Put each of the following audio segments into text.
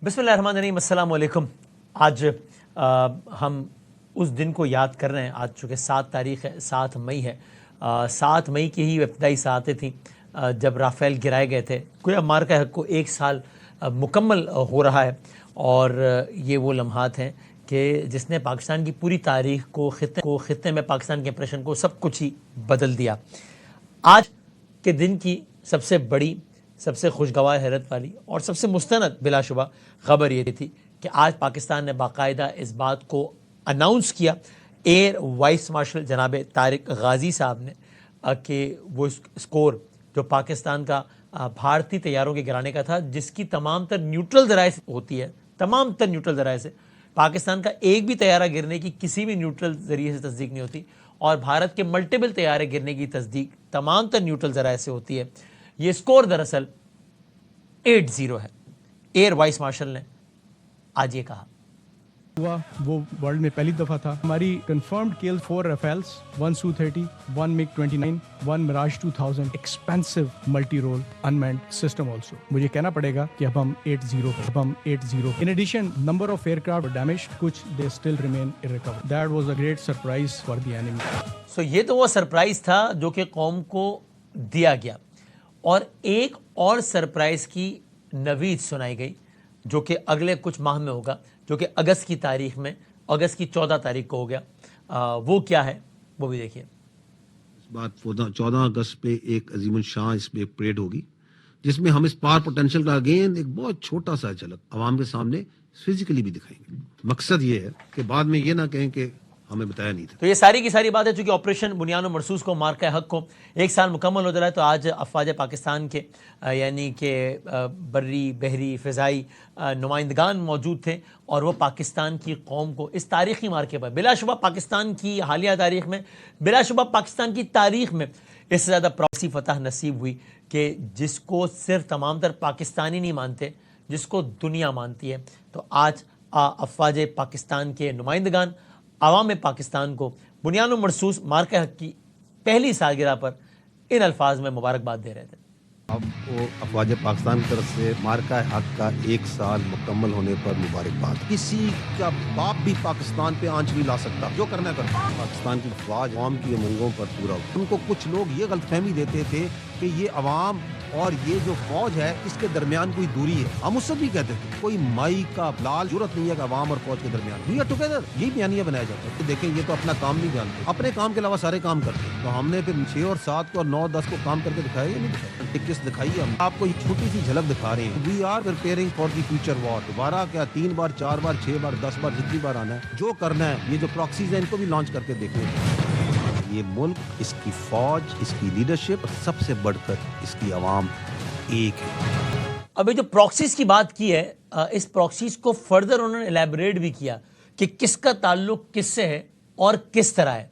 بسم اللہ الرحمن الرحیم. السلام علیکم. آج ہم اس دن کو یاد کر رہے ہیں. آج چونکہ 7 تاریخ ہے, 7 مئی ہے. 7 مئی کی ہی ابتدائی ساعتیں تھیں جب رافیل گرائے گئے تھے. گویا مارکہ حق کو 1 سال مکمل ہو رہا ہے, اور یہ وہ لمحات ہیں کہ جس نے پاکستان کی پوری تاریخ کو, خطے میں پاکستان کے امپریشن کو, سب کچھ ہی بدل دیا. آج کے دن کی سب سے بڑی, سب سے خوشگوار, حیرت والی اور سب سے مستند بلا شبہ خبر یہ تھی کہ آج پاکستان نے باقاعدہ اس بات کو اناؤنس کیا, ایئر وائس مارشل جناب طارق غازی صاحب نے, کہ وہ اسکور جو پاکستان کا بھارتی طیاروں کے گرانے کا تھا, جس کی تمام تر نیوٹرل ذرائع سے ہوتی ہے, تمام تر نیوٹرل ذرائع سے پاکستان کا ایک بھی طیارہ گرنے کی کسی بھی نیوٹرل ذریعے سے تصدیق نہیں ہوتی, اور بھارت کے ملٹیپل طیارے گرنے کی تصدیق تمام تر نیوٹرل ذرائع سے ہوتی ہے. یہ اسکور دراصل 8-0 ہے. ایئر وائس مارشل نے آج یہ کہا. وہ ورلڈ میں پہلی دفعہ تھا. ہماری کنفرمڈ کیل 4 رافیلز, 1 سو-30, 1 MiG-29, 1 Mirage 2000, expensive multi role unmanned system also. مجھے کہنا پڑے گا کہ اب ہم 8-0. In addition number of aircraft damage, کچھ they still remain irrecoverable. That was a great surprise for the enemy. So یہ تو وہ سرپرائز تھا جو کہ قوم کو دیا گیا, اور ایک اور سرپرائز کی نوید سنائی گئی جو کہ اگلے کچھ ماہ میں ہوگا, جو کہ اگست کی تاریخ میں, اگست کی 14 تاریخ کو ہو گیا. وہ کیا ہے وہ بھی دیکھیے. اس بات 14 اگست پہ ایک عظیم الشان اس پہ ایک پریڈ ہوگی, جس میں ہم اس پار پوٹینشیل کا اگین ایک بہت چھوٹا سا جھلک عوام کے سامنے فزیکلی بھی دکھائیں گے. مقصد یہ ہے کہ بعد میں یہ نہ کہیں کہ ہمیں بتایا نہیں تھا. تو یہ ساری کی ساری بات ہے. چونکہ آپریشن بنیان و مرصوص کو, مارکہ حق کو 1 سال مکمل ہو رہا ہے, تو آج افواج پاکستان کے یعنی کہ بری, بحری, فضائی نمائندگان موجود تھے, اور وہ پاکستان کی قوم کو اس تاریخی مارکے پر, بلا شبہ پاکستان کی حالیہ تاریخ میں, بلا شبہ پاکستان کی تاریخ میں اس سے زیادہ پراکسی فتح نصیب ہوئی, کہ جس کو صرف تمام تر پاکستانی نہیں مانتے, جس کو دنیا مانتی ہے. تو آج افواج پاکستان کے نمائندگان عوام پاکستان کو بنیان و مرصوص مارکہ حق کی پہلی سالگرہ پر ان الفاظ میں مبارکباد دے رہے تھے. اب وہ افواج پاکستان کی طرف سے مارکہ حق کا 1 سال مکمل ہونے پر مبارکباد. کسی کا باپ بھی پاکستان پہ آنچ نہیں لا سکتا, جو کرنا کر. پاکستان کی افواج عوام کی امنگوں پر پورا ہو. ان کو کچھ لوگ یہ غلط فہمی دیتے تھے کہ یہ عوام اور یہ جو فوج ہے اس کے درمیان کوئی دوری ہے. ہم اس سے بھی کہتے تھے کوئی مائی کا لال ضرورت نہیں ہے کہ عوام اور فوج کے درمیان, وی آر ٹوگیدر. یہی بیانیہ بنایا جاتا ہے کہ دیکھیں یہ تو اپنا کام نہیں جانتے, اپنے کام کے علاوہ سارے کام کرتے ہیں. تو ہم نے پھر 6 اور 7 کو اور 9 10 کو کام کر کے دکھایا, یہ نہیں دکھایا. کس دکھائی ہے, ہم آپ کو ایک چھوٹی سی جھلک دکھا رہے ہیں. We are preparing for the future war. دوبارہ کیا 3 بار 4 بار 6 بار 10 بار جتنی بار آنا ہے, جو کرنا ہے. یہ جو پراکسیز ہیں ان کو بھی لانچ کر کے دیکھیں. یہ ملک, اس کی فوج, اس کی لیڈرشپ, سب سے بڑھ کر اس کی عوام ایک ہے. ابھی جو پراکسیز کی بات کی ہے, اس پراکسیز کو فردر انہوں نے الیبوریٹ بھی کیا کہ کس کا تعلق کس سے ہے اور کس طرح ہے,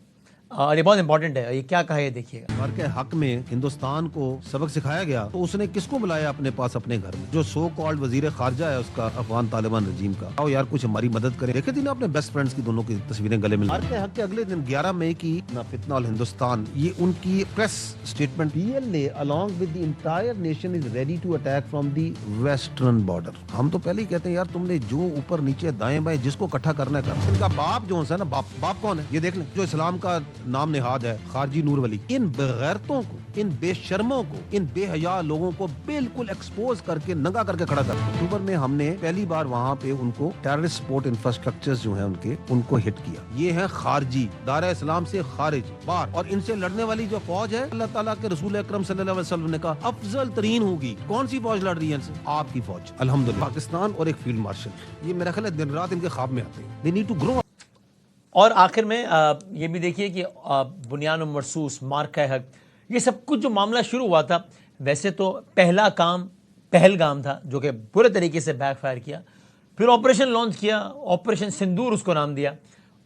اور یہ بہت امپورٹنٹ ہے. یہ کیا کہا ہے دیکھیے گا. مارکہ حق میں ہندوستان کو سبق سکھایا گیا تو اس نے کس کو بلایا اپنے پاس اپنے گھر میں, جو سو کالڈ وزیر خارجہ ہے اس کا, افغان طالبان رجیم کا. آؤ یار کچھ ہماری مدد کریں. دیکھے تھی نا اپنے بیسٹ فرینڈز کی دونوں کی تصویریں گلے میں. مارکہ حق کے اگلے دن 11 مئی کی فتنہ الہندوستان, یہ ان کی press statement. PLA along with the entire nation is ready to attack from the western border. ہم تو پہلے ہی کہتے ہیں یار تم نے جو اوپر نیچے دائیں بائیں جس کو اکٹھا کرنا ہے کر. ان کا باپ جو ہے نا, باپ کون ہے یہ دیکھ لیں, جو اسلام کا نام نہاد ہے, خارجی نور ولی. ان بغیرتوں کو, ان بے شرموں کو, ان بے حیا لوگوں کو بالکل ایکسپوز کر کے ننگا کر کے کھڑا کر. اکتوبر میں ہم نے پہلی بار وہاں پہ ان کو ٹیررسٹ سپورٹ انفراسٹرکچر جو ہیں ان کو ہٹ کیا. یہ ہیں خارجی, دائرہ اسلام سے خارج بار, اور ان سے لڑنے والی جو فوج ہے, اللہ تعالیٰ کے رسول اکرم صلی اللہ علیہ وسلم نے کہا افضل ترین ہوگی. کون سی فوج لڑ رہی ہے ان سے؟ آپ کی فوج, الحمدللہ. پاکستان اور ایک فیلڈ مارشل, یہ میرا خیال ہے دن رات ان کے خواب میں آتے ہیں. They need to grow. اور آخر میں یہ بھی دیکھیے کہ بنیان و مرصوص مارکہ حق, یہ سب کچھ جو معاملہ شروع ہوا تھا, ویسے تو پہلا کام پہلگام تھا جو کہ برے طریقے سے بیک فائر کیا. پھر آپریشن لانچ کیا, آپریشن سندور اس کو نام دیا.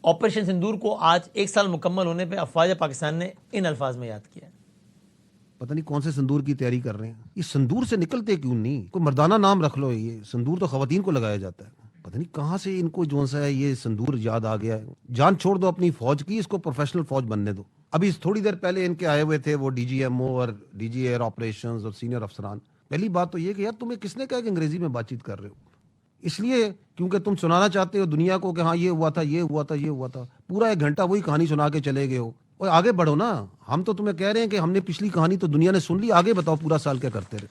آپریشن سندور کو آج 1 سال مکمل ہونے پہ افواج پاکستان نے ان الفاظ میں یاد کیا. پتہ نہیں کون سے سندور کی تیاری کر رہے ہیں. یہ سندور سے نکلتے کیوں نہیں؟ کوئی مردانہ نام رکھ لو. یہ سندور تو خواتین کو لگایا جاتا ہے. پتہ نہیں کہاں سے ان کو جو سا ہے یہ سندور یاد آ گیا ہے. جان چھوڑ دو اپنی فوج کی, اس کو پروفیشنل فوج بننے دو. ابھی تھوڑی دیر پہلے ان کے آئے ہوئے تھے وہ DGMO اور DG ایئر آپریشنز اور سینئر افسران. پہلی بات تو یہ کہ یار تمہیں کس نے کہا کہ انگریزی میں بات چیت کر رہے ہو؟ اس لیے کیونکہ تم سنانا چاہتے ہو دنیا کو کہ ہاں یہ ہوا تھا یہ ہوا تھا یہ ہوا تھا، پورا 1 گھنٹہ وہی کہانی سنا کے چلے گئے ہو. اور آگے بڑھو نا. ہم تو تمہیں کہہ رہے ہیں کہ ہم نے پچھلی کہانی تو دنیا نے سن لی، آگے بتاؤ پورا سال کیا کرتے رہے.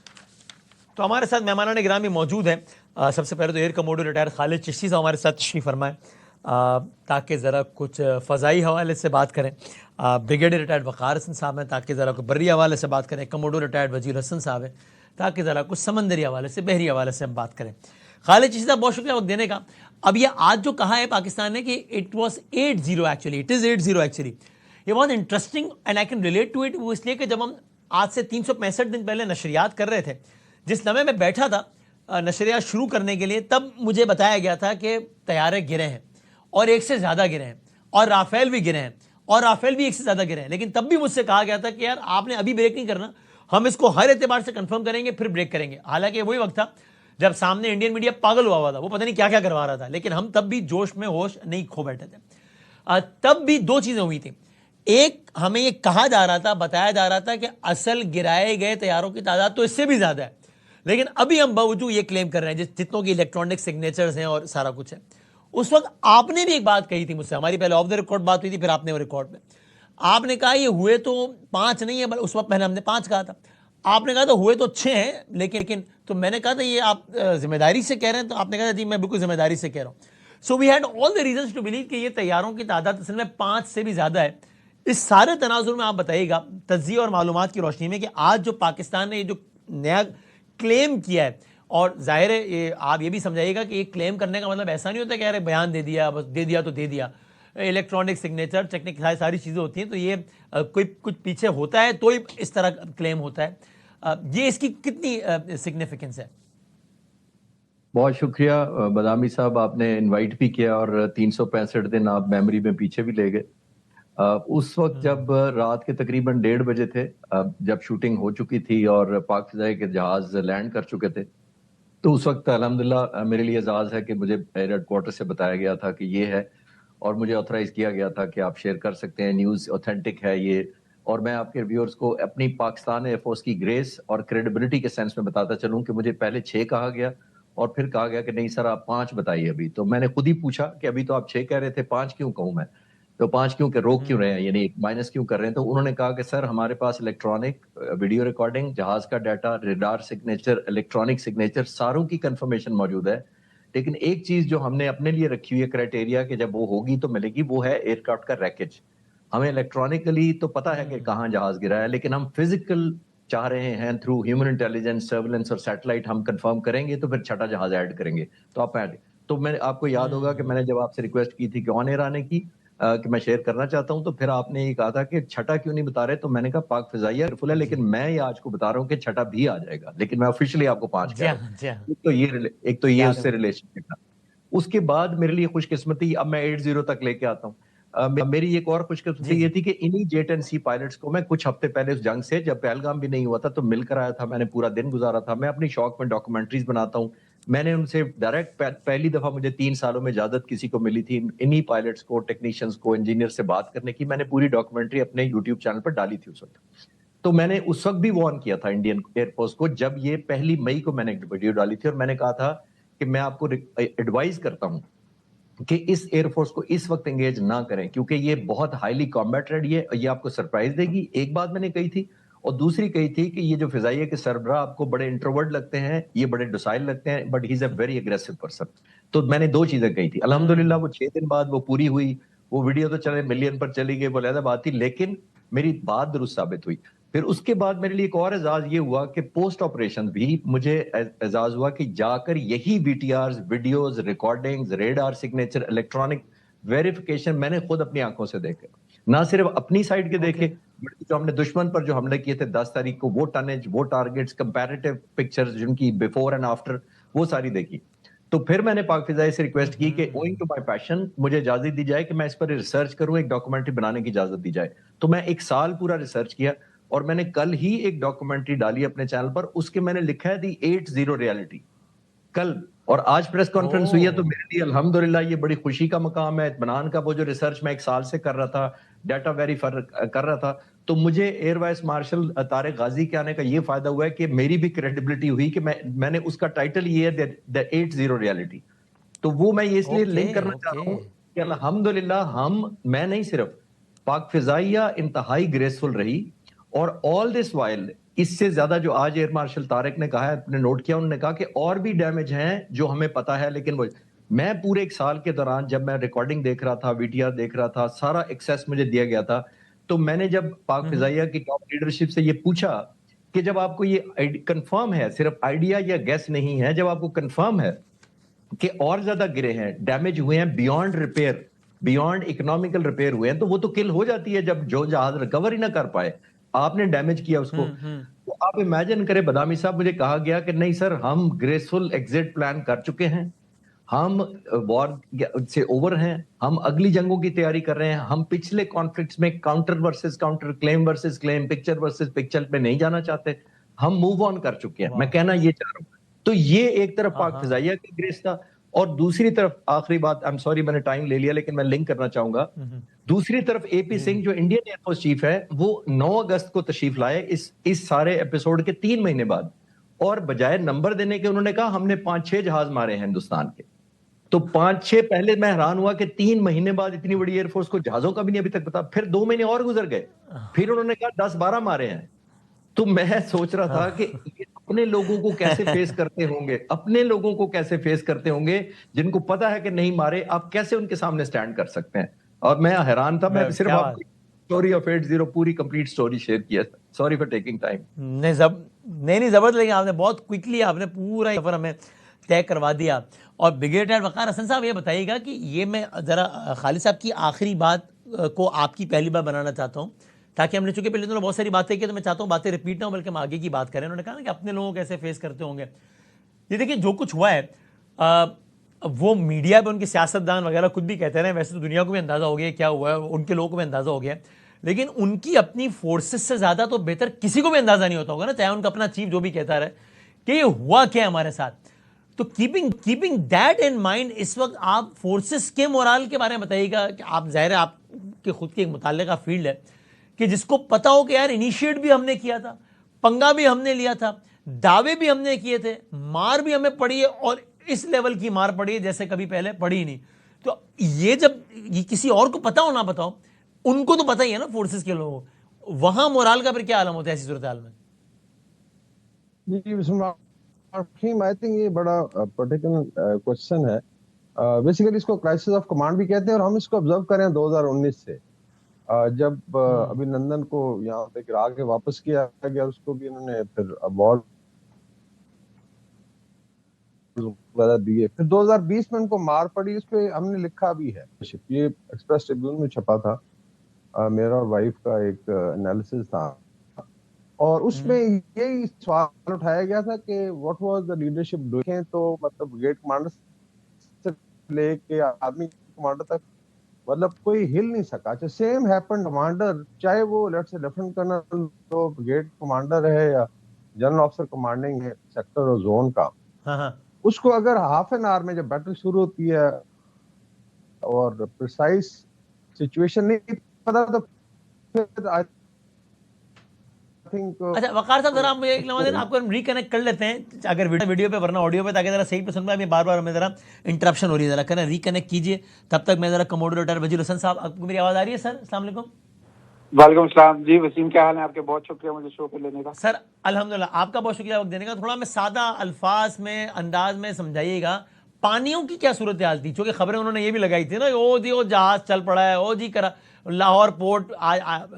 تو ہمارے ساتھ مہمانان گرامی موجود ہیں. سب سے پہلے تو ایئر کموڈر ریٹائر خالد چشتی صاحب ہمارے ساتھ تشریف فرمائیں تاکہ ذرا کچھ فضائی حوالے سے بات کریں. بریگیڈیئر ریٹائرڈ وقار حسن صاحب ہیں تاکہ ذرا کچھ بری حوالے سے بات کریں. کموڈر ریٹائرڈ وزیر حسن صاحب ہیں تاکہ ذرا کچھ سمندری حوالے سے بحری حوالے سے ہم بات کریں. خالد چشتی صاحب بہت شکریہ وقت دینے کا. اب یہ آج جو کہا ہے پاکستان نے کہ it was 8-0 actually, it is 8-0 actually, یہ بہت interesting and I can relate to it. وہ اس لیے کہ جب ہم آج سے 365 دن پہلے نشریات کر رہے تھے، جس لمحے میں بیٹھا تھا نشریات شروع کرنے کے لیے، تب مجھے بتایا گیا تھا کہ طیارے گرے ہیں اور ایک سے زیادہ گرے ہیں اور رافیل بھی گرے ہیں اور رافیل بھی ایک سے زیادہ گرے ہیں. لیکن تب بھی مجھ سے کہا گیا تھا کہ یار آپ نے ابھی بریک نہیں کرنا، ہم اس کو ہر اعتبار سے کنفرم کریں گے پھر بریک کریں گے. حالانکہ وہی وقت تھا جب سامنے انڈین میڈیا پاگل ہوا تھا، وہ پتہ نہیں کیا کیا کروا رہا تھا، لیکن ہم تب بھی جوش میں ہوش نہیں کھو بیٹھے تھے. تب بھی 2 چیزیں ہوئی تھیں. ایک، ہمیں یہ کہا جا رہا تھا، بتایا جا رہا تھا کہ اصل گرائے گئے طیاروں کی تعداد تو اس سے بھی زیادہ ہے، لیکن ابھی ہم باوجود یہ کلیم کر رہے ہیں جتنوں کی الیکٹرانک سگنیچرز ہیں اور سارا کچھ ہے. اس وقت آپ نے بھی ایک بات کہی تھی مجھ سے، ہماری پہلے آف دا ریکارڈ بات ہوئی تھی، پھر آپ نے وہ ریکارڈ میں آپ نے کہا یہ ہوئے تو 5 نہیں ہے، اس وقت پہلے ہم نے 5 کہا تھا، آپ نے کہا تھا ہوئے تو 6 ہیں لیکن تو میں نے کہا تھا یہ آپ ذمہ داری سے کہہ رہے ہیں، تو آپ نے کہا تھا جی میں بالکل ذمہ داری سے کہہ رہا ہوں. So we had all the reasons to believe کہ یہ طیاروں کی تعداد اصل میں 5 سے بھی زیادہ ہے. اس سارے تناظر میں آپ بتائیے گا تجزیہ اور معلومات کی روشنی میں کہ آج جو پاکستان نے یہ جو نیا کلیم کیا ہے، اور ظاہر ہے یہ آپ یہ بھی سمجھائیے گا کہ یہ کلیم کرنے کا مطلب ایسا نہیں ہوتا کہ یار بیان دے دیا بس دے دیا تو دے دیا. الیکٹرانک سگنیچر ٹیکنیک ساری چیزیں ہوتی ہیں، تو یہ کوئی کچھ پیچھے ہوتا ہے تو ہی اس طرح کلیم ہوتا ہے. یہ اس کی کتنی سگنیفیکنس ہے؟ بہت شکریہ بادامی صاحب، آپ نے انوائٹ بھی کیا اور 365 دن آپ میموری میں پیچھے بھی لے گئے. اس وقت جب رات کے تقریباً 1:30 بجے تھے، جب شوٹنگ ہو چکی تھی اور پاک فضائیہ کے جہاز لینڈ کر چکے تھے، تو اس وقت الحمدللہ میرے لیے اعزاز ہے کہ مجھے ایئر ہیڈ کوارٹر سے بتایا گیا تھا کہ یہ ہے، اور مجھے آتھرائز کیا گیا تھا کہ آپ شیئر کر سکتے ہیں، نیوز اوتھینٹک ہے یہ. اور میں آپ کے ریویورز کو اپنی پاکستان ایئر فورس کی گریس اور کریڈیبلٹی کے سینس میں بتاتا چلوں کہ مجھے پہلے 6 کہا گیا اور پھر کہا گیا کہ نہیں سر آپ 5 بتائیے ابھی. تو میں نے خود ہی پوچھا کہ ابھی تو آپ 6 کہہ رہے تھے، 5 کیوں کہوں میں؟ تو 5 کیوں کہ روک کیوں رہے ہیں، یعنی مائنس کیوں کر رہے ہیں؟ تو انہوں نے کہا کہ سر ہمارے پاس الیکٹرانک ویڈیو ریکارڈنگ، جہاز کا data, radar signature, electronic signature, ساروں کی کنفرمیشن موجود ہے. لیکن ایک چیز جو ہم نے اپنے لیے رکھی ہوئی ہے کرائٹیریا کہ جب وہ ہوگی تو ملے گی، وہ ہے ایئر کرافٹ کا ریکیج. ہمیں الیکٹرانکلی تو پتا ہے کہ کہاں جہاز گرا ہے، لیکن ہم فزیکل چاہ رہے ہیں تھرو ہیومن انٹیلیجنس، سرویلنس اور سیٹلائٹ ہم کنفرم کریں گے تو پھر 6ٹا جہاز ایڈ کریں گے. تو آپ ایڈ، تو میں آپ کو یاد ہوگا کہ میں نے جب آپ سے ریکویسٹ کی تھی کہ آن ایئر آنے کی کہ میں شیئر کرنا چاہتا ہوں، تو پھر آپ نے یہ کہا تھا کہ 6ٹا کیوں نہیں بتا رہے؟ تو میں نے کہا پاک فضائیہ فل ہے، لیکن میں یہ آج کو بتا رہا ہوں کہ 6ٹا بھی آ جائے گا، لیکن میں آفیشیلی آپ کو 5 کہہ رہا ہوں. ایک تو یہ اس سے ریلیشن تھا. اس کے بعد میرے لیے خوش قسمتی، اب میں 8-0 تک لے کے آتا ہوں. میری ایک اور خوش قسمتی یہ تھی کہ انہی جیٹ اینڈ سی پائلٹس کو میں کچھ ہفتے پہلے اس جنگ سے، جب پہلگام بھی نہیں ہوا تھا، تو مل کر آیا تھا. میں نے پورا دن گزارا تھا. میں اپنی شوق میں ڈاکومنٹریز بناتا ہوں. میں نے ان سے ڈائریکٹ پہلی دفعہ مجھے 3 سالوں میں اجازت کسی کو ملی تھی انہی پائلٹس کو، ٹیکنیشینز کو، انجینئر سے بات کرنے کی. میں نے پوری ڈاکومنٹری اپنے یوٹیوب چینل پر ڈالی تھی اس وقت. تو میں نے اس وقت بھی وارن کیا تھا انڈین ایئر فورس کو، جب یہ 1 مئی کو میں نے ویڈیو ڈالی تھی، اور میں نے کہا تھا کہ میں آپ کو ایڈوائز کرتا ہوں کہ اس ایئر فورس کو اس وقت انگیج نہ کریں، کیونکہ یہ بہت ہائیلی کمبیٹ ریڈی ہے، یہ آپ کو سرپرائز دے گی. ایک بات میں نے کہی تھی، اور دوسری کہی تھی کہ یہ جو فضائیہ کے سربراہ آپ کو بڑے انٹروورٹ لگتے ہیں، یہ بڑے ڈوسائل لگتے ہیں، but he is a very aggressive person. تو میں نے 2 چیزیں کہی تھی. الحمدللہ وہ 6 دن بعد وہ پوری ہوئی. وہ ویڈیو تو چلے ملین پر چلی گئی، وہ علیحدہ بات تھی، لیکن میری بات درست ثابت ہوئی. پھر اس کے بعد میرے لیے ایک اور اعزاز یہ ہوا کہ پوسٹ آپریشن بھی مجھے اعزاز ہوا کہ جا کر یہی V T Rs, videos, recordings, radar signature, electronic verification میں نے خود اپنی آنکھوں سے دیکھے. نہ صرف اپنی سائڈ کے دیکھے، جو ہم نے دشمن پر جو حملے کیے تھے 10 تاریخ کو، وہ ٹنیج، وہ ٹارگٹس، کمپیریٹیو پکچرز جن کی بیفور اینڈ آفٹر، وہ ساری دیکھی. تو پھر میں نے پاک فضائیہ سے ریکویسٹ کی کہ اوئنگ ٹو مائی پیشن مجھے اجازت دی جائے کہ میں اس پر ریسرچ کروں، ایک ڈاکومنٹری بنانے کی اجازت دی جائے. تو میں 1 سال پورا ریسرچ کیا، اور میں نے کل ہی ایک ڈاکومنٹری ڈالی اپنے چینل پر. اس کے میں نے لکھا ہے دی 8-0 ریالٹی کل. اور آج پریس کانفرنس ہوئی ہے، تو میرے لیے الحمدللہ یہ بڑی خوشی کا مقام ہے، اطمینان کا. وہ جو ریسرچ میں 1 سال سے کر رہا تھا، ڈیٹا ویریفائی کر رہا تھا. تو مجھے ایئر وائس مارشل طارق غازی کے آنے کا یہ فائدہ ہوا ہے کہ میری بھی کریڈیبلٹی ہوئی کہ میں نے اس کا ٹائٹل یہ ہے The 8-0 ریالٹی. تو وہ میں اس لیے لنک کرنا چاہ رہا ہوں کہ الحمدللہ میں نہیں صرف پاک فضائیہ انتہائی گریسفل رہی, اور آل دس وائل اس سے زیادہ جو آج ایئر مارشل طارق نے کہا ہے, اپنے نوٹ کیا, انہوں نے کہا کہ اور بھی ڈیمیج ہیں جو ہمیں پتا ہے, لیکن وہ میں پورے ایک سال کے دوران جب میں ریکارڈنگ دیکھ رہا تھا, وی ٹی آر دیکھ رہا تھا, سارا ایکسیس مجھے دیا گیا تھا. تو میں نے جب پاک فضائیہ کی ٹاپ لیڈرشپ سے یہ پوچھا کہ جب آپ کو یہ کنفرم ہے, صرف آئیڈیا یا گیس نہیں ہے, جب آپ کو کنفرم ہے کہ اور زیادہ گرے ہیں, ڈیمیج ہوئے ہیں beyond repair, beyond economical repair ہوئے ہیں, تو وہ تو کل ہو جاتی ہے جب جو جہاز ریکور ہی نہ کر پائے, آپ نے ڈیمیج کیا اس کو. تو آپ امیجن کریں بدامی صاحب, مجھے کہا گیا کہ نہیں سر ہم گریسفل ایگزٹ پلان کر چکے ہیں, ہم وار سے اوور ہیں, ہم اگلی جنگوں کی تیاری کر رہے ہیں, ہم پچھلے کانفلکٹس میں کاؤنٹر ورسز کاؤنٹر, کلیم ورسز کلیم, پکچر ورسز پکچر پہ نہیں جانا چاہتے, ہم موو آن کر چکے ہیں. میں کہنا یہ چاہ رہا ہوں. تو یہ ایک طرف پاک فضائیہ کی گریس تھا, اور دوسری طرف آخری بات, I'm sorry میں نے ٹائم لے لیا لیکن میں لنک کرنا چاہوں گا, دوسری طرف اے پی سنگھ جو انڈین ایئر فورس چیف ہے, وہ 9 اگست کو تشریف لائے اس سارے ایپیسوڈ کے 3 مہینے بعد, اور بجائے نمبر دینے کے انہوں نے کہا ہم نے 5-6 جہاز مارے ہیں ہندوستان کے. تو 5-6 پہلے میں حیران ہوا کہ 3 مہینے بعد اتنی بڑی ایئر فورس کو جہازوں کا بھی نہیں ابھی تک پتا. پھر 2 مہینے اور گزر گئے, پھر انہوں نے کہا 10-12 مارے ہیں. تو میں سوچ رہا تھا کہ اپنے لوگوں کو کیسے فیس کرتے ہوں گے, اپنے لوگوں کو کیسے فیس کرتے ہوں گے جن کو پتا ہے کہ نہیں مارے, آپ کیسے ان کے سامنے سٹینڈ کر سکتے ہیں. اور میں حیران تھا, میں صرف آپ کو اسٹوری آف 8-0 پوری کمپلیٹ اسٹوری شیئر کیا. Sorry for taking time. نہیں زبردست, لیکن آپ نے بہت کوئکلی آپ نے پورا سفر ہمیں طے کروا دیا. اور بریگیڈیئر وقار حسن صاحب یہ بتائیے گا کہ یہ میں ذرا خالد صاحب کی آخری بات کو آپ کی پہلی بات بنانا چاہتا ہوں, تاکہ ہم نے چونکہ پہلے انہوں نے بہت ساری باتیں کی, تو میں چاہتا ہوں باتیں ریپیٹ نہ ہوں بلکہ ہم آگے کی بات کریں. انہوں نے کہا نا کہ اپنے لوگوں کو کیسے فیس کرتے ہوں گے. یہ دیکھیں جو کچھ ہوا ہے وہ میڈیا پہ ان کے سیاستدان وغیرہ خود بھی کہتے رہے, ویسے تو دنیا کو بھی اندازہ ہو گیا کیا ہوا ہے, ان کے لوگوں کو بھی اندازہ ہو گیا, لیکن ان کی اپنی فورسز سے زیادہ تو بہتر کسی کو بھی اندازہ نہیں ہوتا ہوگا نا, چاہے ان کا اپنا چیف جو بھی کہتا رہے کہ یہ ہوا کیا ہمارے ساتھ. تو کیپنگ دیٹ ان مائنڈ, اس وقت آپ فورسز کے مورال کے بارے میں بتائیے گا کہ آپ ظاہر ہے آپ کے خود کے ایک متعلقہ فیلڈ ہے کہ جس کو پتا ہو کہ یار انیشیٹ بھی ہم نے کیا تھا, پنگا بھی ہم نے لیا تھا, دعوے بھی ہم نے کیے تھے, مار بھی ہمیں پڑی ہے, اور اس لیول کی مار پڑی ہے جیسے کبھی پہلے پڑی ہی نہیں. تو یہ جب یہ کسی اور کو پتا ہو نہ پتا ہو, ان کو تو پتا ہی ہے نا فورسز کے لوگوں, وہاں مورال کا پھر کیا عالم ہوتا ہے ایسی صورتحال میں؟ جی بسم اللہ الرحمن الرحیم. آئی تھنک یہ بڑا پرٹیکولر کوشچن ہے. بیسیکلی اس کو کرائسس آف کمانڈ بھی کہتے ہیں, اور ہم اس کو آبزرو کریں 2019 سے, جب ابھی نندن کو یہاں پہ گرا کے واپس کیا گیا, اس کو بھی انہوں نے پھر اوارڈ وغیرہ دیے. پھر 2020 میں ان کو مار پڑی, اس پہ ہم نے لکھا بھی ہے, یہ ایکسپریس ٹریبیون میں چھپا تھا, میرا اور وائف کا ایک انالیسس تھا, اور اس میں یہی سوال اٹھایا گیا تھا کہ what was the leadership doing. تو مطلب گریٹ کمانڈر سے لے کے آرمی کمانڈر تک مطلب کوئی ہل نہیں سکا. اچھا سیم ہیپن کمانڈر, چاہے وہ لیٹس سے لیفٹنٹ کرنل تو بریگیڈ کمانڈر ہے یا جنرل آفیسر کمانڈنگ ہے سیکٹر اور زون کا, اس کو اگر ہاف این آور میں جب بیٹل شروع ہوتی ہے اور پریسائز سچویشن نہیں پتا, تو پھر اچھا وقار صاحب ذرا مجھے ایک لمحہ دیں, آپ کو ہم ریکنیکٹ کر لیتے ہیں اگر ویڈیو پہ ورنہ آڈیو پہ, تاکہ ذرا صحیح پہ سن پائے. بار بار ہمیں ذرا انٹرپشن ہو رہی ہے, ذرا کریں ریکنیکٹ کیجیے. تب تک میں ذرا کموڈر ریٹائر وزیر حسن صاحب, آپ کو میری آواز آ رہی ہے سر؟ السلام علیکم. وعلیکم السلام. جی وسیم کیا حال ہے آپ کے؟ بہت شکریہ مجھے شو پہ لینے کا. سر الحمدللہ, آپ کا بہت شکریہ وقت دینے کا. تھوڑا میں سادہ الفاظ میں انداز میں سمجھائیے گا پانیوں کی کیا صورتحال تھی, چونکہ خبریں انہوں نے یہ بھی لگائی تھی نا, او جی وہ جہاز چل پڑا ہے, او جی کرا Lahore port.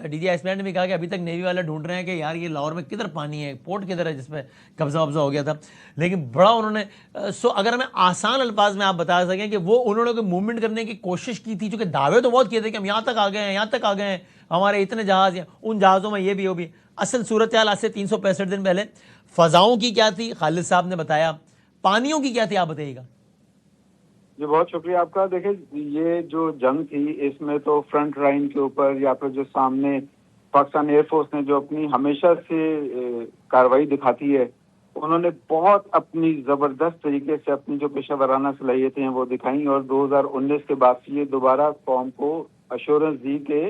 D G S P نے بھی کہا کہ ابھی تک نیوی والے ڈھونڈ رہے ہیں کہ یار یہ لاہور میں کدھر پانی ہے, پورٹ کدھر ہے جس پہ قبضہ وبضہ ہو گیا تھا. لیکن بڑا انہوں نے اگر ہمیں آسان الفاظ میں آپ بتا سکیں کہ وہ انہوں نے کوئی موومنٹ کرنے کی کوشش کی تھی, چونکہ دعوے تو بہت کیے تھے کہ ہم یہاں تک آ گئے ہیں, یہاں تک آ گئے ہیں, ہمارے اتنے جہاز ہیں, ان جہازوں میں یہ بھی ہو بھی. اصل صورتحال آج سے 365 دن پہلے فضاؤں کی کیا تھی خالد صاحب نے بتایا, پانیوں کی کیا تھی آپ بتائیے گا. جی بہت شکریہ آپ کا. دیکھیں یہ جو جنگ تھی اس میں تو فرنٹ لائن کے اوپر یا پھر جو سامنے پاکستان ایئر فورس نے جو اپنی ہمیشہ سے کارروائی دکھاتی ہے, انہوں نے بہت اپنی زبردست طریقے سے اپنی جو پیشہ ورانہ صلاحیتیں ہیں وہ دکھائیں, اور 2019 کے بعد سے یہ دوبارہ قوم کو ایشورنس دی کہ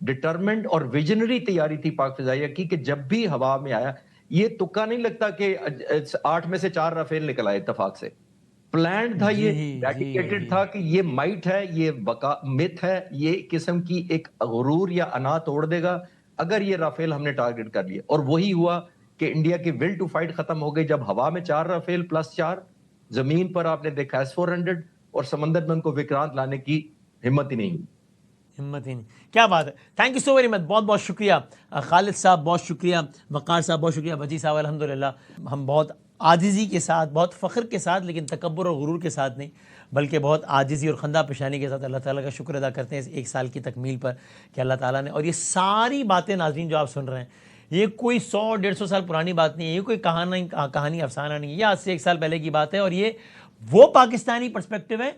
ڈٹرمنٹ اور ویژنری تیاری تھی پاک فضائیہ کی کہ جب بھی ہوا میں آیا, یہ تکا نہیں لگتا کہ 8 میں سے 4 رافیل نکل آئے اتفاق سے, پلانڈ تھا, یہ ڈیڈیکیٹڈ تھا کہ یہ مائٹ ہے, یہ مت ہے, یہ قسم کی ایک غرور یا انا توڑ دے گا اگر یہ رافیل ہم نے ٹارگٹ کر لیے. اور وہی ہوا کہ انڈیا کی ول ٹو فائٹ ختم ہو گئی جب ہوا میں 4 رافیل پلس 4, زمین پر آپ نے دیکھا S-400, اور سمندر میں ان کو وکرانت لانے کی ہمت ہی نہیں ہوئی. ہمت ہی نہیں. کیا بات ہے. Thank you so very much. بہت بہت شکریہ خالد صاحب, بہت شکریہ وقار صاحب, بہت شکریہ وجی صاحب. الحمدللہ ہم بہت عاجزی کے ساتھ, بہت فخر کے ساتھ, لیکن تکبر اور غرور کے ساتھ نہیں, بلکہ بہت عاجزی اور خندہ پیشانی کے ساتھ اللہ تعالیٰ کا شکر ادا کرتے ہیں اس 1 سال کی تکمیل پر کہ اللہ تعالیٰ نے, اور یہ ساری باتیں ناظرین جو آپ سن رہے ہیں, یہ کوئی 100-150 سال پرانی بات نہیں ہے, یہ کوئی کہانی افسانہ نہیں ہے, یہ آج سے 1 سال پہلے کی بات ہے. اور یہ وہ پاکستانی پرسپیکٹو ہے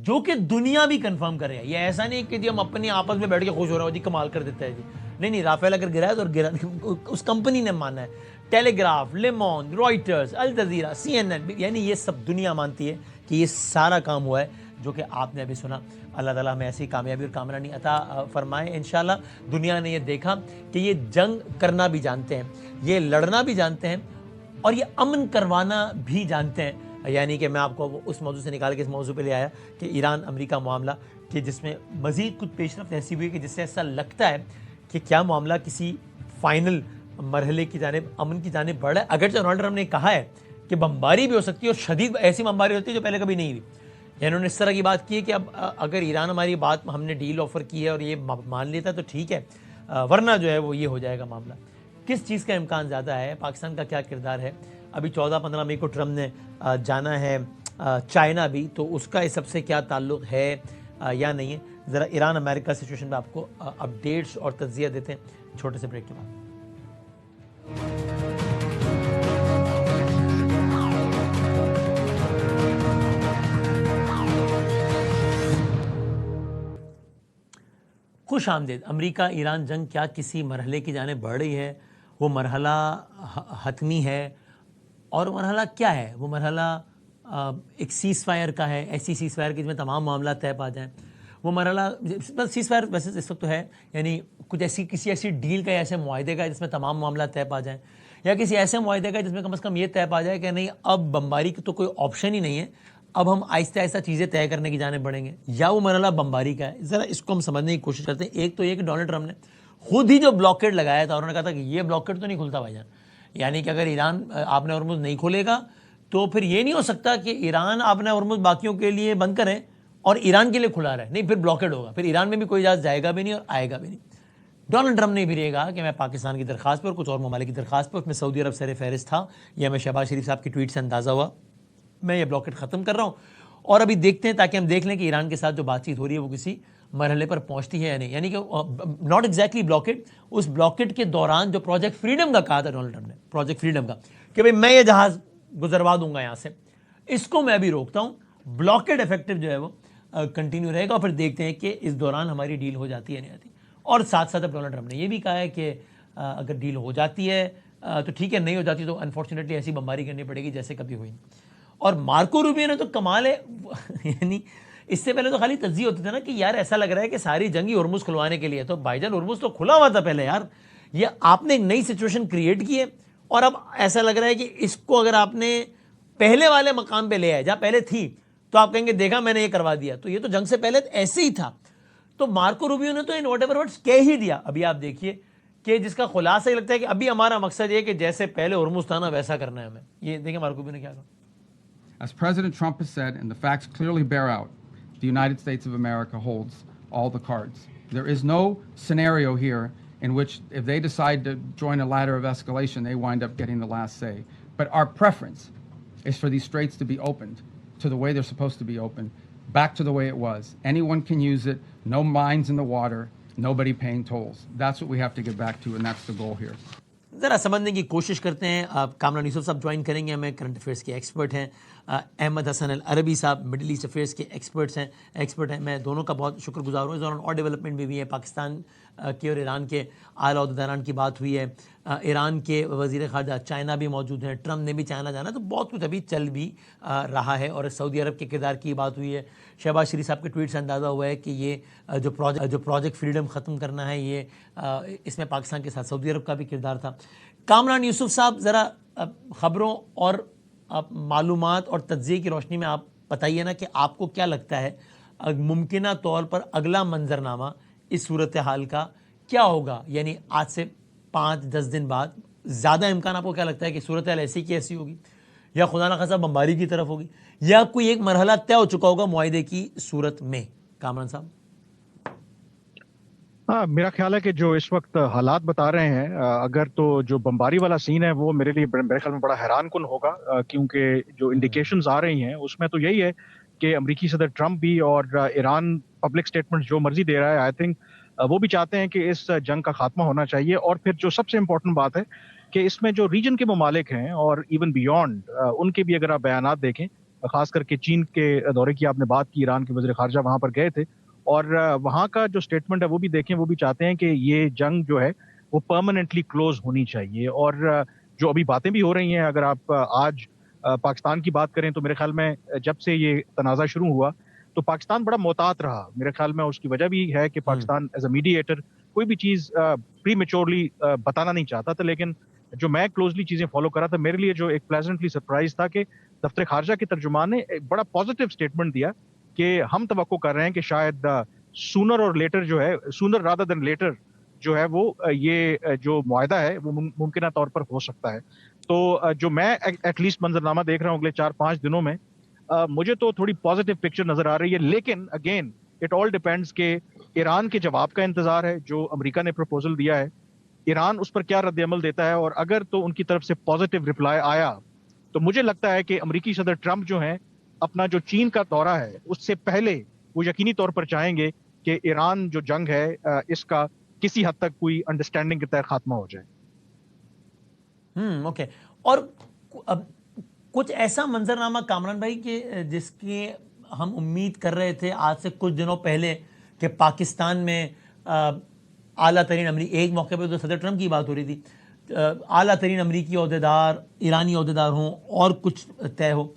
جو کہ دنیا بھی کنفرم کرے. یہ ایسا نہیں کہ جی ہم اپنی آپس میں بیٹھ کے خوش ہو رہے ہو جی کمال کر دیتا ہے جی, نہیں, رافیل اگر گرا ہے تو گرا, اس کمپنی نے مانا ہے, ٹیلی گراف, لیمون, رائٹرز, الجزیرہ, CNN, یعنی یہ سب دنیا مانتی ہے کہ یہ سارا کام ہوا ہے جو کہ آپ نے ابھی سنا. اللہ تعالیٰ ہمیں ایسی کامیابی اور کامرانی عطا فرمائے. انشاءاللہ دنیا نے یہ دیکھا کہ یہ جنگ کرنا بھی جانتے ہیں, یہ لڑنا بھی جانتے ہیں, اور یہ امن کروانا بھی جانتے ہیں. یعنی کہ میں آپ کو اس موضوع سے نکال کے اس موضوع پہ لے آیا کہ ایران امریکہ معاملہ, کہ جس میں مزید کچھ پیش رفت ایسی ہوئی کہ جس سے ایسا لگتا ہے کہ کیا معاملہ کسی فائنل مرحلے کی جانب, امن کی جانب بڑھ رہا ہے. اگرچہ ڈونلڈ ٹرمپ نے کہا ہے کہ بمباری بھی ہو سکتی ہے, اور شدید ایسی بمباری ہوتی ہے جو پہلے کبھی نہیں ہوئی. یعنی انہوں نے اس طرح کی بات کی ہے کہ اب اگر ایران ہماری بات, ہم نے ڈیل آفر کی ہے اور یہ مان لیتا ہے تو ٹھیک ہے, ورنہ جو ہے وہ یہ ہو جائے گا معاملہ. کس چیز کا امکان زیادہ ہے, پاکستان کا کیا کردار ہے؟ ابھی 14-15 مئی کو ٹرمپ نے جانا ہے چائنا بھی, تو اس کا اس سب سے کیا تعلق ہے یا نہیں ہے؟ ذرا ایران امریکہ سچویشن پہ آپ کو اپڈیٹس اور تجزیہ دیتے ہیں چھوٹے سے بریک کے بعد. خوش آمدید. امریکہ ایران جنگ کیا کسی مرحلے کی جانب بڑھ رہی ہے؟ وہ مرحلہ حتمی ہے, اور مرحلہ کیا ہے؟ وہ مرحلہ ایک سیز فائر کا ہے, ایسی سیز فائر کی جس میں تمام معاملات طے پا جائیں. وہ مرحلہ سیز فائر ویسے اس وقت تو ہے, یعنی کچھ ایسی کسی ایسی ڈیل کا, ایسے معاہدے کا جس میں تمام معاملات طے پا جائیں, یا کسی ایسے معاہدے کا جس میں کم از کم یہ طے پا جائے کہ نہیں اب بمباری کی تو کوئی آپشن ہی نہیں ہے, اب ہم آہستہ آہستہ چیزیں طے کرنے کی جانب بڑھیں گے. یا وہ مرحلہ بمباری کا ہے. ذرا اس کو ہم سمجھنے کی کوشش کرتے ہیں. ایک تو یہ کہ ڈونلڈ ٹرمپ نے خود ہی جو بلاکیڈ لگایا تھا, انہوں نے کہا تھا کہ یہ بلاکیڈ تو نہیں کھلتا بھائی جان, یعنی کہ اگر ایران آپ نے ہرمز نہیں کھولے گا تو پھر یہ نہیں ہو سکتا کہ ایران آپ نے ہرمز باقیوں کے لیے بند کریں اور ایران کے لیے کھلا رہے, نہیں, پھر بلاکیڈ ہوگا, پھر ایران میں بھی کوئی جہاز جائے گا بھی نہیں اور آئے گا بھی نہیں. ڈونلڈ ٹرمپ نے بھی یہ کہا کہ میں پاکستان کی درخواست پر اور کچھ اور ممالک کی درخواست پر, اس میں سعودی عرب سر فہرست تھا, یہ ہمیں شہباز شریف صاحب کی ٹویٹ سے اندازہ ہوا, میں یہ بلاکیڈ ختم کر رہا ہوں, اور ابھی دیکھتے ہیں تاکہ ہم دیکھ لیں کہ ایران کے ساتھ جو بات چیت ہو رہی ہے وہ کسی مرحلے پر پہنچتی ہے یا نہیں. یعنی کہ ناٹ ایگزیکٹلی بلاکیڈ, اس بلاکیڈ کے دوران جو پروجیکٹ فریڈم کا کہا تھا ڈونلڈ ٹرمپ نے, پروجیکٹ فریڈم کا, کہ بھئی میں یہ جہاز گزروا دوں گا یہاں سے, اس کو میں ابھی روکتا ہوں. بلاکیڈ افیکٹو جو ہے وہ کنٹینیو رہے گا, اور پھر دیکھتے ہیں کہ اس دوران ہماری ڈیل ہو جاتی ہے نہیں آتی. اور ساتھ ساتھ اب ڈونلڈ ٹرمپ نے یہ بھی کہا ہے کہ اگر ڈیل ہو جاتی ہے تو ٹھیک ہے, نہیں ہو جاتی تو انفارچونیٹلی ایسی بمباری کرنی پڑے گی جیسے کبھی ہوئی. اور مارکو روبیو نے تو کمال ہے, یعنی اس سے پہلے تو خالی تجزیہ ہوتے تھے نا کہ یار ایسا لگ رہا ہے کہ ساری جنگ ہی ہرمز کھلوانے کے لیے, تو بھائی جان ہرمز تو کھلا ہوا تھا پہلے یار, یہ آپ نے ایک نئی سچویشن کریٹ کی ہے, اور اب ایسا لگ رہا ہے کہ اس کو اگر آپ نے پہلے والے مقام پہ لے آئے جہاں پہلے تھی تو آپ کہیں گے دیکھا میں نے یہ کروا دیا, تو یہ تو جنگ سے پہلے ایسے ہی تھا. تو مارکو روبیو نے تو ان واٹ ایور ورڈز کہہ ہی دیا. ابھی آپ دیکھیے کہ جس کا خلاصہ یہ لگتا ہے کہ ابھی ہمارا مقصد یہ کہ جیسے پہلے ہرمز تھا نا ویسا کرنا ہے ہمیں. یہ دیکھیں مارکو روبیو نے کیا کہا. As President Trump has said, and the facts clearly bear out, the United States of America holds all the cards. There is no scenario here in which if they decide to join a ladder of escalation, they wind up getting the last say. But our preference is for these straits to be opened to the way they're supposed to be opened, back to the way it was. Anyone can use it, no mines in the water, nobody paying tolls. That's what we have to get back to, and that's the goal here. ذرا سمجھنے کی کوشش کرتے ہیں. کامران یوسف صاحب join کریں گے ہمیں, کرنٹ افیئرس کے ایکسپرٹ ہیں. احمد حسن العربی صاحب مڈل ایسٹ افیئرس کے ایکسپرٹ ہیں. میں دونوں کا بہت شکر گزار ہوں. اس دوران اور ڈیولپمنٹ بھی ہے. پاکستان کی اور ایران کے اعلیٰ عہدیداران کی بات ہوئی ہے. ایران کے وزیر خارجہ چائنا بھی موجود ہیں, ٹرمپ نے بھی چائنا جانا, تو بہت کچھ ابھی چل بھی رہا ہے. اور سعودی عرب کے کردار کی بات ہوئی ہے. شہباز شریف صاحب کے ٹویٹ سے اندازہ ہوا ہے کہ یہ جو پروجیکٹ فریڈم ختم کرنا ہے, یہ اس میں پاکستان کے ساتھ سعودی عرب کا بھی کردار تھا. کامران یوسف صاحب, ذرا خبروں اور معلومات اور تجزیے کی روشنی میں آپ بتائیے نا کہ آپ کو کیا لگتا ہے ممکنہ طور پر اگلا منظرنامہ اس صورتحال کا کیا ہوگا؟ یعنی آج سے 5-10 دن بعد زیادہ امکان آپ کو کیا لگتا ہے کہ صورتحال ایسی کی ایسی ہوگی, یا خدا نخواستہ بمباری کی طرف ہوگی, یا کوئی ایک مرحلہ طے ہو چکا ہوگا معاہدے کی صورت میں؟ کامران صاحب. ہاں, میرا خیال ہے کہ جو اس وقت حالات بتا رہے ہیں, اگر تو جو بمباری والا سین ہے وہ میرے لیے میرے خیال میں بڑا حیران کن ہوگا, کیونکہ جو انڈیکیشنز آ رہی ہیں اس میں تو یہی ہے کہ امریکی صدر ٹرمپ بھی اور ایران پبلک سٹیٹمنٹ جو مرضی دے رہا ہے, آئی تھنک وہ بھی چاہتے ہیں کہ اس جنگ کا خاتمہ ہونا چاہیے. اور پھر جو سب سے امپورٹنٹ بات ہے کہ اس میں جو ریجن کے ممالک ہیں اور ایون بیونڈ ان کے بھی اگر آپ بیانات دیکھیں, خاص کر کے چین کے دورے کی آپ نے بات کی, ایران کے وزیر خارجہ وہاں پر گئے تھے, اور وہاں کا جو سٹیٹمنٹ ہے وہ بھی دیکھیں, وہ بھی چاہتے ہیں کہ یہ جنگ جو ہے وہ پرماننٹلی کلوز ہونی چاہیے. اور جو ابھی باتیں بھی ہو رہی ہیں, اگر آپ آج پاکستان کی بات کریں تو میرے خیال میں جب سے یہ تنازع شروع ہوا تو پاکستان بڑا محتاط رہا. میرے خیال میں اس کی وجہ بھی ہے کہ پاکستان ایز اے میڈیٹر کوئی بھی چیز پری میچورلی بتانا نہیں چاہتا تھا. لیکن جو میں کلوزلی چیزیں فالو کر رہا تھا, میرے لیے جو ایک پلیزنٹلی سرپرائز تھا کہ دفتر خارجہ کے ترجمان نے ایک بڑا پازیٹیو سٹیٹمنٹ دیا کہ ہم توقع کر رہے ہیں کہ شاید سونر اور لیٹر جو ہے, سونر رادر دین لیٹر جو ہے وہ یہ جو معاہدہ ہے وہ ممکنہ طور پر ہو سکتا ہے. تو جو میں ایٹ لیسٹ منظرنامہ دیکھ رہا ہوں اگلے 4-5 دنوں میں, مجھے تو تھوڑی پازیٹیو پکچر نظر آ رہی ہے. لیکن اگین اٹ آل ڈیپینڈس کہ ایران کے جواب کا انتظار ہے جو امریکہ نے پروپوزل دیا ہے, ایران اس پر کیا رد عمل دیتا ہے. اور اگر تو ان کی طرف سے پازیٹیو رپلائی آیا تو مجھے لگتا ہے کہ امریکی صدر ٹرمپ جو ہیں اپنا جو چین کا دورہ ہے اس سے پہلے وہ یقینی طور پر چاہیں گے کہ ایران جو جنگ ہے اس کا کسی حد تک کوئی انڈرسٹینڈنگ کے تحت خاتمہ ہو جائے. اوکے. اور کچھ ایسا منظرنامہ کامران بھائی کہ جس کی ہم امید کر رہے تھے آج سے کچھ دنوں پہلے کہ پاکستان میں اعلیٰ ترین امریکی, ایک موقع پہ تو صدر ٹرمپ کی بات ہو رہی تھی, اعلیٰ ترین امریکی عہدیدار ایرانی عہدیدار ہوں اور کچھ طے ہو,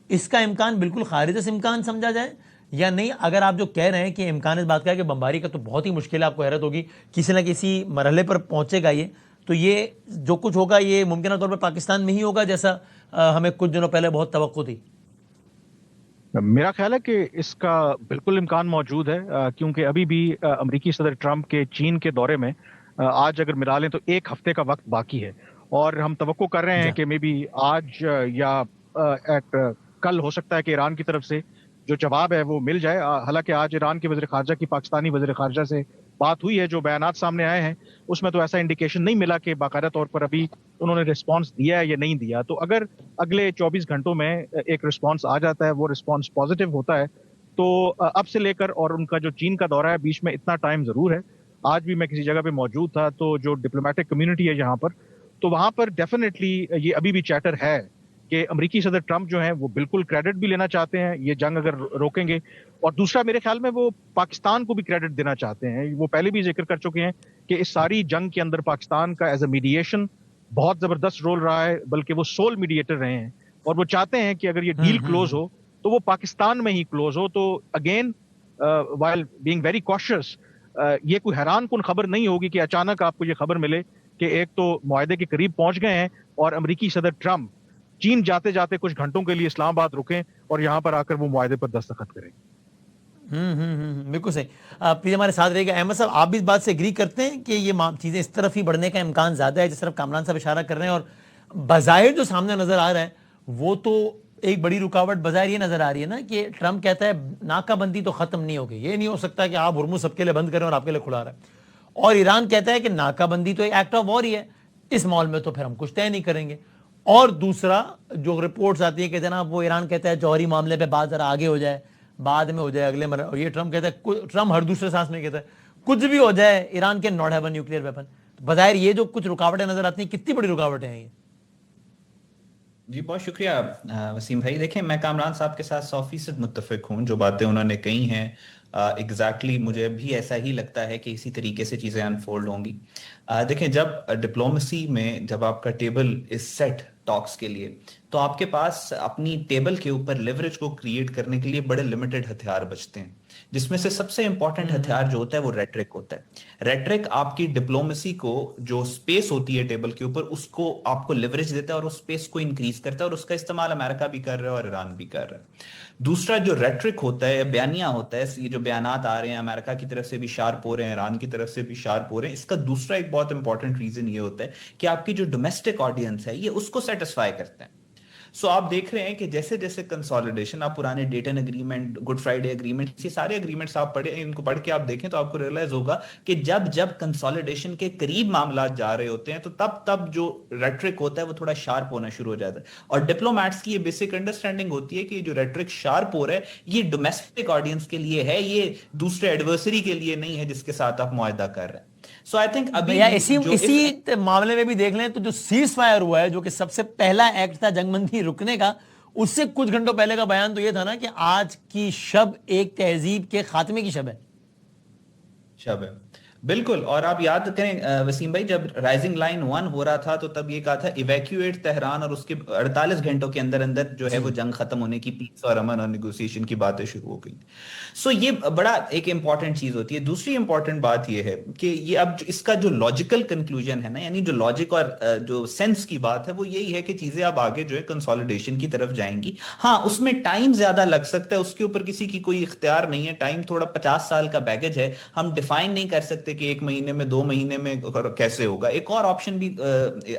اس کا امکان بالکل خارج سے امکان سمجھا جائے یا نہیں؟ اگر آپ جو کہہ رہے ہیں کہ امکان اس بات کا ہے کہ بمباری کا, تو بہت ہی مشکل ہے, آپ کو حیرت ہوگی, کسی نہ کسی مرحلے پر پہنچے گا یہ, تو یہ جو کچھ ہوگا یہ ممکنہ طور پر پاکستان میں ہی ہوگا جیسا ہمیں کچھ دنوں پہلے بہت توقع تھی. میرا خیال ہے کہ اس کا بالکل امکان موجود ہے, کیونکہ ابھی بھی امریکی صدر ٹرمپ کے چین کے دورے میں آج اگر ملا لیں تو 1 ہفتے کا وقت باقی ہے, اور ہم توقع کر رہے ہیں کہ مے بی آج یا کل ہو سکتا ہے کہ ایران کی طرف سے جو جواب ہے وہ مل جائے. حالانکہ آج ایران کے وزیر خارجہ کی پاکستانی وزیر خارجہ سے بات ہوئی ہے, جو بیانات سامنے آئے ہیں اس میں تو ایسا انڈیکیشن نہیں ملا کہ باقاعدہ طور پر ابھی انہوں نے رسپانس دیا ہے یا نہیں دیا. تو اگر اگلے 24 گھنٹوں میں ایک رسپانس آ جاتا ہے, وہ رسپانس پازیٹیو ہوتا ہے, تو اب سے لے کر, اور ان کا جو چین کا دورہ ہے بیچ میں اتنا ٹائم ضرور ہے. آج بھی میں کسی جگہ پہ موجود تھا تو جو ڈپلومیٹک کمیونٹی ہے یہاں پر, تو وہاں پر ڈیفینیٹلی یہ ابھی بھی چیٹر ہے کہ امریکی صدر ٹرمپ جو ہیں وہ بالکل کریڈٹ بھی لینا چاہتے ہیں یہ جنگ اگر روکیں گے, اور دوسرا میرے خیال میں وہ پاکستان کو بھی کریڈٹ دینا چاہتے ہیں. وہ پہلے بھی ذکر کر چکے ہیں کہ اس ساری جنگ کے اندر پاکستان کا ایز اے میڈیشن بہت زبردست رول رہا ہے, بلکہ وہ سول میڈیٹر رہے ہیں, اور وہ چاہتے ہیں کہ اگر یہ ڈیل کلوز ہو تو وہ پاکستان میں ہی کلوز ہو. تو اگین وائل بینگ ویری کوشس, یہ کوئی حیران کن خبر نہیں ہوگی کہ اچانک آپ کو یہ خبر ملے کہ ایک تو معاہدے کے قریب پہنچ گئے ہیں اور امریکی صدر ٹرمپ چین جاتے جاتے کچھ گھنٹوں کے لیے اسلام آباد رکیں اور یہاں پر آ کر وہ معاہدے پر دستخط کریں. بالکل صحیح. پلیز ہمارے ساتھ رہے گا. احمد صاحب, آپ بھی اس بات سے اگری کرتے ہیں کہ یہ چیزیں اس طرف ہی بڑھنے کا امکان زیادہ ہے جس طرف کامران صاحب اشارہ کر رہے ہیں, اور بظاہر جو سامنے نظر آ رہا ہے وہ تو ایک بڑی رکاوٹ بظاہر یہ نظر آ رہی ہے نا کہ ٹرمپ کہتا ہے ناکہ بندی تو ختم نہیں ہوگی, یہ نہیں ہو سکتا کہ آپ ہرمز سب کے لیے بند کریں اور آپ کے لیے کھلا رہا ہے, اور ایران کہتا ہے کہ ناکہ بندی تو ایک ایکٹ آف وار ہی ہے, اس ماحول میں تو پھر ہم کچھ طے نہیں کریں گے. اور دوسرا جو رپورٹس آتی ہیں کہ جناب وہ ایران کہتا ہے جوہری معاملے پہ بات ذرا آگے ہو جائے, بعد میں ہو جائے اگلے مرحلے, اور یہ ٹرمپ کہتا ہے, ٹرمپ ہر دوسرے سانس میں کہتا ہے کچھ بھی ہو جائے ایران کے not have a nuclear weapon. بظاہر یہ جو کچھ رکاوٹیں نظر آتی ہیں کتنی بڑی رکاوٹیں ہیں یہ؟ جی بہت شکریہ وسیم بھائی. دیکھیں میں کامران صاحب کے ساتھ 100% متفق ہوں. جو باتیں انہوں نے کہی ہیں ایگزیکٹلی مجھے بھی ایسا ہی لگتا ہے کہ اسی طریقے سے چیزیں انفولڈ ہوں گی. دیکھیں جب ڈپلومیسی میں جب آپ کا ٹیبل از سیٹ ٹاکس کے لیے تو آپ کے پاس اپنی ٹیبل کے اوپر لیوریج کو کریٹ کرنے کے لیے بڑے لمیٹڈ ہتھیار بچتے ہیں, جس میں سے سب سے امپورٹنٹ ہتھیار جو ہوتا ہے وہ ریٹرک ہوتا ہے. ریٹرک آپ کی ڈپلومیسی کو جو سپیس ہوتی ہے ٹیبل کے اوپر اس کو آپ کو لیوریج دیتا ہے اور اس سپیس کو انکریز کرتا ہے, اور اس کا استعمال امریکہ بھی کر رہا ہے اور ایران بھی کر رہا ہے. دوسرا جو ریٹرک ہوتا ہے, بیانیہ ہوتا ہے, یہ جو بیانات آ رہے ہیں امریکہ کی طرف سے بھی شارپ ہو رہے ہیں, ایران کی طرف سے بھی شارپ ہو رہے ہیں, اس کا دوسرا ایک بہت امپورٹنٹ ریزن یہ ہوتا ہے کہ آپ کی جو ڈومیسٹک آڈینس ہے یہ اس کو سیٹسفائی کرتے ہیں. سو آپ دیکھ رہے ہیں کہ جیسے جیسے کنسالیڈیشن, آپ پرانے Dutton agreement, good Friday agreement, یہ سارے اگریمنٹس آپ پڑھیں, ان کو پڑھ کے آپ دیکھیں تو آپ کو ریئلائز ہوگا کہ جب کنسالیڈیشن کے قریب معاملات جا رہے ہوتے ہیں تو تب جو ریٹرک ہوتا ہے وہ تھوڑا شارپ ہونا شروع ہو جاتا ہے. اور ڈپلومیٹس کی یہ بیسک انڈرسٹینڈنگ ہوتی ہے کہ جو ریٹرک شارپ ہو رہا ہے یہ ڈومیسٹک آڈینس کے لیے ہے, یہ دوسرے ایڈورسری کے لیے نہیں ہے جس کے ساتھ آپ معاہدہ کر رہے ہیں. سو آئی تھنک ابھی اسی معاملے میں بھی دیکھ لیں تو جو سیز فائر ہوا ہے جو کہ سب سے پہلا ایکٹ تھا جنگ بندی رکنے کا, اس سے کچھ گھنٹوں پہلے کا بیان تو یہ تھا نا کہ آج کی شب ایک تہذیب کے خاتمے کی شب ہے. بالکل. اور آپ یاد کریں وسیم بھائی جب رائزنگ لائن 1 ہو رہا تھا تو تب یہ کہا تھا ایویکویٹ تہران, اور اس کے 48 گھنٹوں کے اندر اندر جو ہے وہ جنگ ختم ہونے کی, پیس اور امن اور نیگوسیشن کی باتیں شروع ہو گئی. سو یہ بڑا ایک امپورٹنٹ چیز ہوتی ہے. دوسری امپورٹنٹ بات یہ ہے کہ یہ اب اس کا جو لاجیکل کنکلوژن ہے نا, یعنی جو لاجک اور جو سینس کی بات ہے وہ یہی ہے کہ چیزیں اب آگے جو ہے کنسالیڈیشن کی طرف جائیں گی. ہاں اس میں ٹائم زیادہ لگ سکتا ہے, اس کے اوپر کسی کی کوئی اختیار نہیں ہے. ٹائم تھوڑا 50 سال کا بیگیج ہے, ہم ڈیفائن نہیں کر سکتے کہ 1 مہینے میں 2 مہینے میں کیسے ہوگا. ایک اور آپشن بھی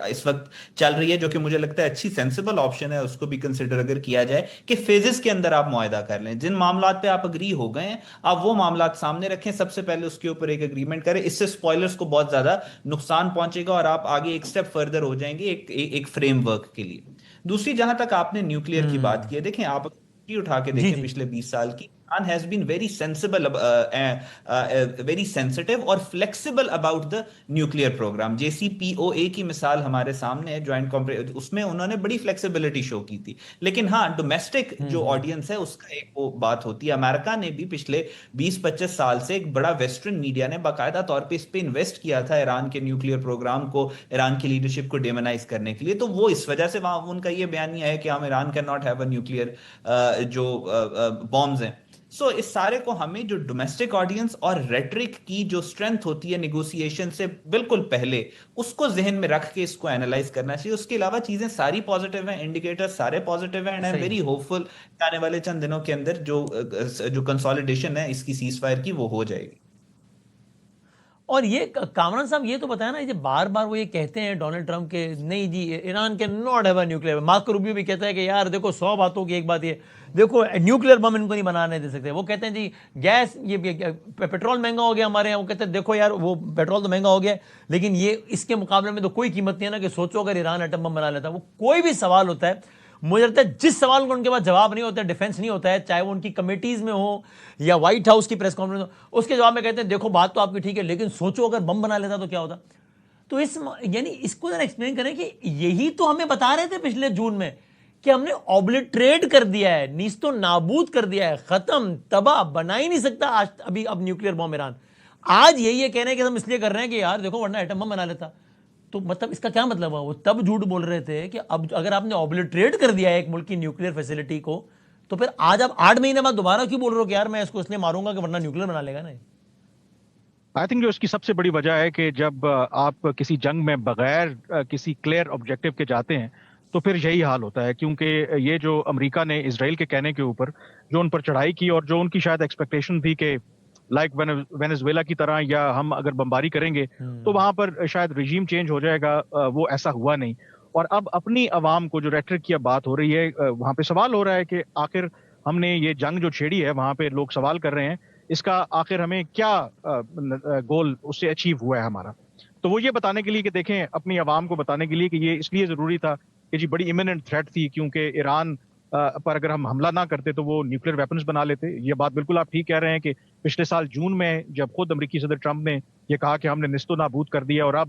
اس وقت چل رہی ہے جو کہ مجھے لگتا ہے اچھی سینسیبل آپشن ہے, اس کو بھی کنسیڈر اگر کیا جائے کہ فیزز کے اندر آپ معاہدہ کر لیں. جن معاملات پہ آپ اگری ہو گئے ہیں آپ وہ معاملات سامنے رکھیں, سب سے پہلے اس کے اوپر ایک اگریمنٹ کریں. اس سے سپوائلرز کو بہت زیادہ نقصان پہنچے گا اور آپ آگے ایک سٹیپ فردر ہو جائیں گے ایک فریم ورک کے لیے. دوسری جہاں تک آپ نے نیوکلیئر کی بات کی ہے, دیکھیں آپ اٹھا کے دیکھیں پچھلے 20 سال کی, Iran has been very sensible, very sensitive اور flexible about the nuclear program. JCPOA کی مثال ہمارے سامنے ہے, جوائنٹ اس میں انہوں نے بڑی flexibility شو کی تھی. لیکن ہاں ڈومیسٹک جو آڈینس ہے اس کا ایک وہ بات ہوتی ہے. امریکہ نے بھی پچھلے 20-25 سال سے ایک بڑا ویسٹرن میڈیا نے باقاعدہ طور پہ اس پہ انویسٹ کیا تھا ایران کے نیوکلیئر پروگرام کو, ایران کی لیڈرشپ کو ڈیمونائز کرنے کے لیے. تو وہ اس وجہ سے وہاں ان کا یہ بیانیہ ہے کہ ہم Iran can not have a nuclear جو بامز ہیں. سو اس سارے کو ہمیں جو ڈومیسٹک آڈینس اور ریٹرک کی جو اسٹرینتھ ہوتی ہے نیگوسیشن سے بالکل پہلے, اس کو ذہن میں رکھ کے اس کو اینالائز کرنا چاہیے. اس کے علاوہ چیزیں ساری پازیٹیو ہیں, انڈیکیٹر سارے پازیٹیو ہیں, and I am very hopeful آنے والے چند دنوں کے اندر جو کنسالیڈیشن ہے اس کی سیز فائر کی وہ ہو جائے گی. اور یہ کامران صاحب یہ تو بتایا نا, یہ بار بار وہ یہ کہتے ہیں ڈونلڈ ٹرمپ کے نہیں جی ایران کے not have a nuclear. Marco Rubio بھی کہتا ہے کہ یار دیکھو 100 باتوں کی ایک بات یہ, دیکھو نیوکلیئر بم ان کو نہیں بنانے دے سکتے. وہ کہتے ہیں جی گیس یہ پیٹرول مہنگا ہو گیا ہمارے یہاں, وہ کہتے ہیں دیکھو یار وہ پیٹرول تو مہنگا ہو گیا لیکن یہ اس کے مقابلے میں تو کوئی قیمت نہیں ہے نا کہ سوچو اگر ایران ایٹم بم بنا لیتا. وہ کوئی بھی سوال ہوتا ہے مجھے لگتا ہے جس سوال کو ان کے پاس جواب نہیں ہوتا ہے, ڈیفینس نہیں ہوتا ہے, چاہے وہ ان کی کمیٹیز میں ہو یا وائٹ ہاؤس کی پریس کانفرنس ہو, اس کے جواب میں کہتے ہیں دیکھو بات تو آپ کی ٹھیک ہے لیکن سوچو اگر بم بنا لیتا تو کیا ہوتا. تو یعنی اس کو ذرا ایکسپلین کریں کہ یہی تو ہمیں بتا رہے تھے پچھلے جون میں کہ ہم نے اوبلیٹریٹ کر دیا ہے, نیست و نابود کر دیا ہے, ختم تباہ, بنا ہی نہیں سکتا آج اب نیوکلیئر بم ایران. آج یہی کہہ رہے ہیں کہ ہم اس لیے کر رہے ہیں کہ یار دیکھو ورنہ ایٹم بم بنا لیتا. تو مطلب اس کا کیا مطلب ہے؟ وہ تب جھوٹ بول رہے تھے کہ اب اگر آپ نے اوبلیٹریٹ کر دیا ہے ایک ملک کی نیوکلیئر فیسلٹی کو تو پھر آج آپ 8 مہینے بعد دوبارہ کیوں بول رہے ہو کہ یار میں اس کو اس لیے ماروں گا کہ ورنہ نیوکلیئر بنا لے گا نا. آئی تھنک جو اس کی سب سے بڑی وجہ ہے کہ جب آپ کسی جنگ میں بغیر کسی کلیئر آبجیکٹو کے جاتے ہیں تو پھر یہی حال ہوتا ہے. کیونکہ یہ جو امریکہ نے اسرائیل کے کہنے کے اوپر جو ان پر چڑھائی کی اور جو ان کی شاید ایکسپیکٹیشن تھی کہ لائک وینزویلا کی طرح یا ہم اگر بمباری کریں گے تو وہاں پر شاید رجیم چینج ہو جائے گا, وہ ایسا ہوا نہیں. اور اب اپنی عوام کو جو ریٹرک کی بات ہو رہی ہے وہاں پہ سوال ہو رہا ہے کہ آخر ہم نے یہ جنگ جو چھیڑی ہے, وہاں پہ لوگ سوال کر رہے ہیں اس کا آخر ہمیں کیا گول اس سے اچیو ہوا ہے ہمارا. تو وہ یہ بتانے کے لیے کہ دیکھیں, اپنی عوام کو بتانے کے لیے کہ یہ اس لیے ضروری تھا کہ جی بڑی ایمیننٹ تھریٹ تھی, کیونکہ ایران پر اگر ہم حملہ نہ کرتے تو وہ نیوکلیئر ویپنز بنا لیتے. یہ بات بالکل آپ ٹھیک کہہ رہے ہیں کہ پچھلے سال جون میں جب خود امریکی صدر ٹرمپ نے یہ کہا کہ ہم نے نیست و نابود کر دیا اور اب